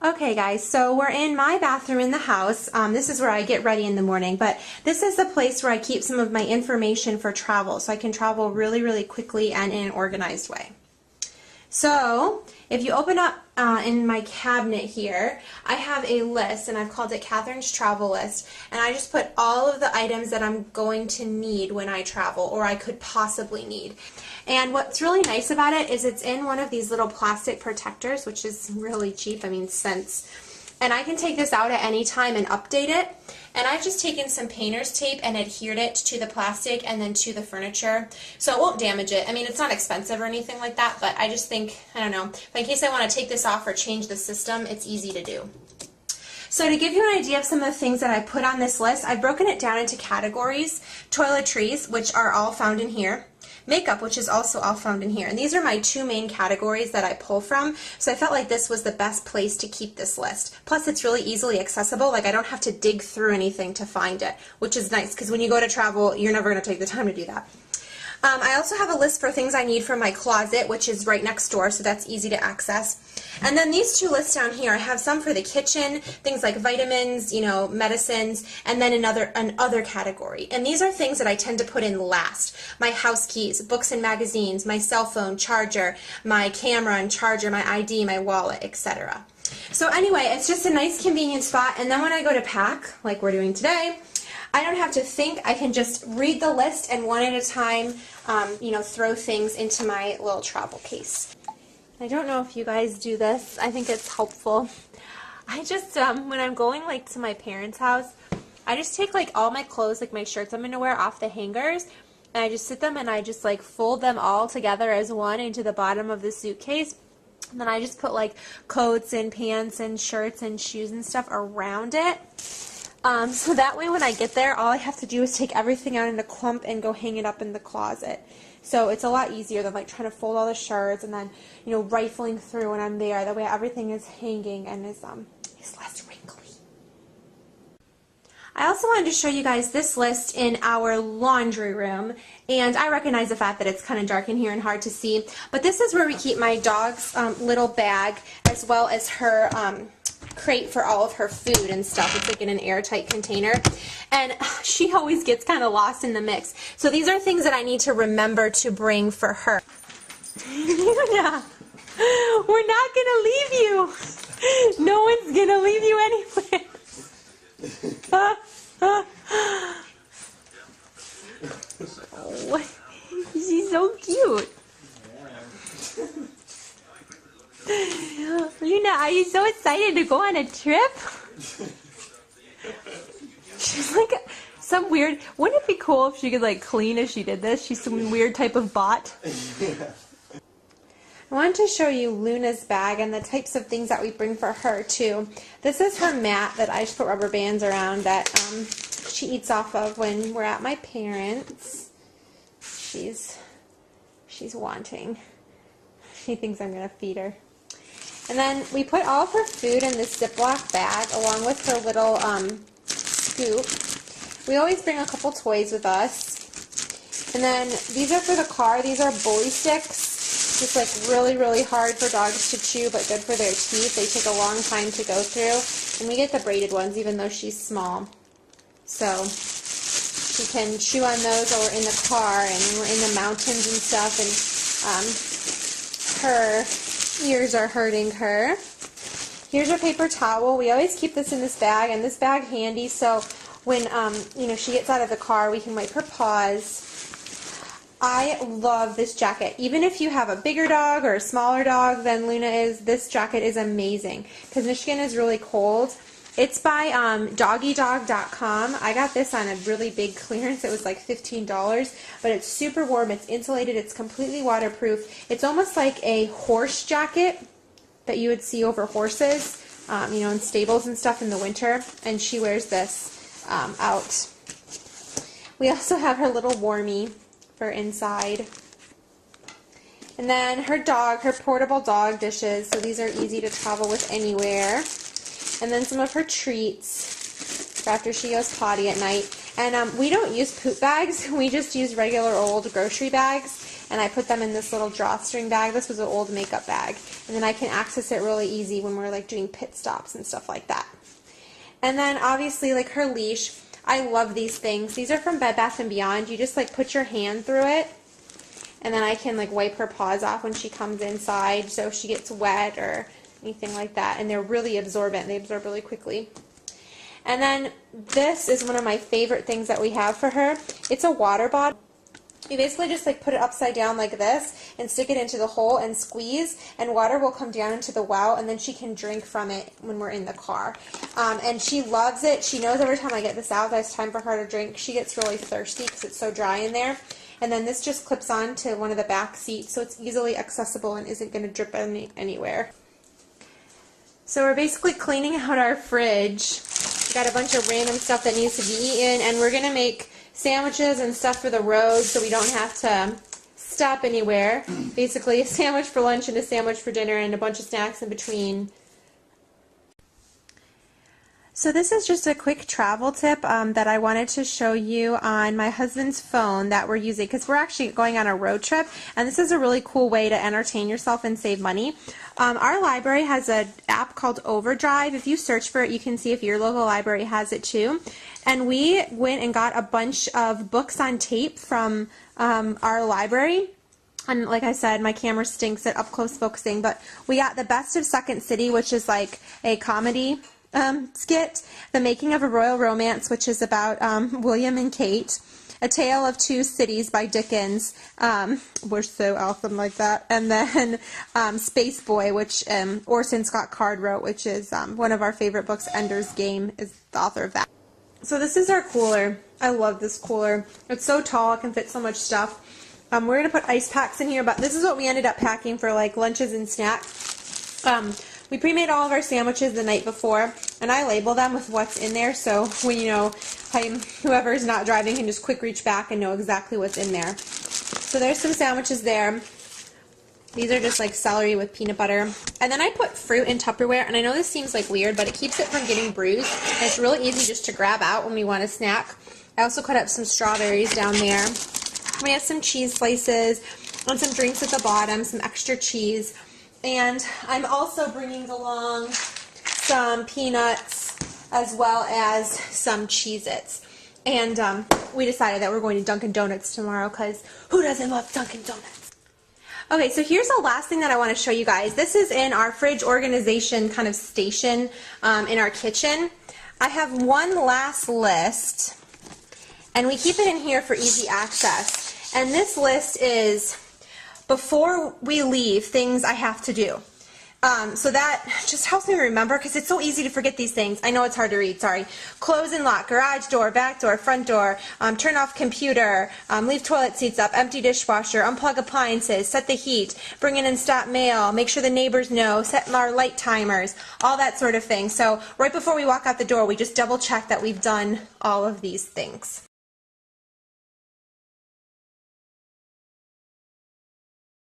Okay guys, so we're in my bathroom in the house. This is where I get ready in the morning, but this is the place where I keep some of my information for travel, so I can travel really quickly and in an organized way. So, if you open up in my cabinet here, I have a list, and I've called it Catherine's Travel List, and I just put all of the items that I'm going to need when I travel, or I could possibly need. And what's really nice about it is it's in one of these little plastic protectors, which is really cheap, I mean cents. And I can take this out at any time and update it. And I've just taken some painter's tape and adhered it to the plastic and then to the furniture, so it won't damage it. I mean, it's not expensive or anything like that, but I just think, I don't know, in case I want to take this off or change the system, it's easy to do. So to give you an idea of some of the things that I put on this list, I've broken it down into categories: toiletries, which are all found in here; makeup, which is also all found in here. And these are my two main categories that I pull from, so I felt like this was the best place to keep this list. Plus, it's really easily accessible. Like, I don't have to dig through anything to find it, which is nice, because when you go to travel, you're never going to take the time to do that. I also have a list for things I need for my closet, which is right next door, so that's easy to access. And then these two lists down here, I have some for the kitchen, things like vitamins, medicines, and then another category. And these are things that I tend to put in last. My house keys, books and magazines, my cell phone, charger, my camera and charger, my ID, my wallet, etc. So anyway, it's just a nice convenient spot, and then when I go to pack, like we're doing today, I don't have to think. I can just read the list and one at a time, throw things into my little travel case. I don't know if you guys do this. I think it's helpful. I just, when I'm going to my parents' house, I just take all my clothes, my shirts I'm going to wear, off the hangers, and I just sit them and I just fold them all together as one into the bottom of the suitcase. And then I just put coats and pants and shirts and shoes and stuff around it. So that way when I get there, all I have to do is take everything out in a clump and go hang it up in the closet. So it's a lot easier than trying to fold all the shirts and then, rifling through when I'm there. That way everything is hanging and is less wrinkly. I also wanted to show you guys this list in our laundry room, and I recognize the fact that it's kind of dark in here and hard to see, but this is where we keep my dog's little bag, as well as her crate for all of her food and stuff. It's in an airtight container, and she always gets kind of lost in the mix. So these are things that I need to remember to bring for her. Luna, we're not gonna leave you. No one's gonna leave you anywhere. Oh, she's so cute. Luna, are you so excited to go on a trip? She's some weird, wouldn't it be cool if she could clean as she did this? She's some weird type of bot. I wanted to show you Luna's bag and the types of things that we bring for her too. This is her mat that I just put rubber bands around that she eats off of when we're at my parents'. She's wanting. She thinks I'm going to feed her. And then we put all of her food in this Ziploc bag along with her little scoop. We always bring a couple toys with us. And then these are for the car. These are bully sticks. Just really hard for dogs to chew, but good for their teeth. They take a long time to go through. And we get the braided ones even though she's small. So she can chew on those while we're in the car and we're in the mountains and stuff, and her ears are hurting her. Here's a paper towel. We always keep this in this bag, and this bag handy so when she gets out of the car, we can wipe her paws. I love this jacket. Even if you have a bigger dog or a smaller dog than Luna is, this jacket is amazing because Michigan is really cold. It's by doggydog.com. I got this on a really big clearance. It was $15, but it's super warm. It's insulated. It's completely waterproof. It's almost like a horse jacket that you would see over horses, in stables and stuff in the winter, and she wears this out. We also have her little warmie for inside. And then her portable dog dishes, so these are easy to travel with anywhere. And then some of her treats for after she goes potty at night. And we don't use poop bags. We just use regular old grocery bags, and I put them in this little drawstring bag. This was an old makeup bag, and then I can access it really easy when we're like doing pit stops and stuff like that. And then obviously like her leash. I love these things. These are from Bed Bath & Beyond. You just like put your hand through it, and then I can like wipe her paws off when she comes inside so she gets wet or anything like that. And they're really absorbent. They absorb really quickly. And then this is one of my favorite things that we have for her. It's a water bottle. You basically just like put it upside down like this and stick it into the hole and squeeze, and water will come down into the well, and then she can drink from it when we're in the car. And she loves it. She knows every time I get this out that it's time for her to drink. She gets really thirsty because it's so dry in there. And then this just clips on to one of the back seats, so it's easily accessible and isn't going to drip anywhere. So we're basically cleaning out our fridge. We got a bunch of random stuff that needs to be eaten, and we're going to make sandwiches and stuff for the road so we don't have to stop anywhere. Basically a sandwich for lunch and a sandwich for dinner and a bunch of snacks in between. So this is just a quick travel tip that I wanted to show you on my husband's phone that we're using, because we're actually going on a road trip, and this is a really cool way to entertain yourself and save money. Our library has an app called Overdrive. If you search for it, you can see if your local library has it too. And we went and got a bunch of books on tape from our library. And like I said, my camera stinks at up close focusing, but we got The Best of Second City, which is like a comedy skit, The Making of a Royal Romance, which is about William and Kate, A Tale of Two Cities by Dickens, we're so awesome like that, and then Space Boy, which Orson Scott Card wrote, which is one of our favorite books. Ender's Game is the author of that. So this is our cooler. I love this cooler. It's so tall, it can fit so much stuff. We're going to put ice packs in here, but this is what we ended up packing for like lunches and snacks. We pre-made all of our sandwiches the night before, and I label them with what's in there, so when whoever is not driving can just quick reach back and know exactly what's in there. So there's some sandwiches there. These are just like celery with peanut butter. And then I put fruit in Tupperware, and I know this seems like weird, but it keeps it from getting bruised, and it's really easy just to grab out when we want a snack. I also cut up some strawberries down there. We have some cheese slices and some drinks at the bottom, some extra cheese. And I'm also bringing along some peanuts as well as some Cheez-Its. And we decided that we're going to Dunkin' Donuts tomorrow, because who doesn't love Dunkin' Donuts? Okay, so here's the last thing that I want to show you guys. This is in our fridge organization kind of station in our kitchen. I have one last list, and we keep it in here for easy access. And this list is before we leave, things I have to do. So that just helps me remember, because it's so easy to forget these things. I know it's hard to read, sorry. Close and lock, garage door, back door, front door, turn off computer, leave toilet seats up, empty dishwasher, unplug appliances, set the heat, bring in and stop mail, make sure the neighbors know, set our light timers, all that sort of thing. So right before we walk out the door, we just double check that we've done all of these things.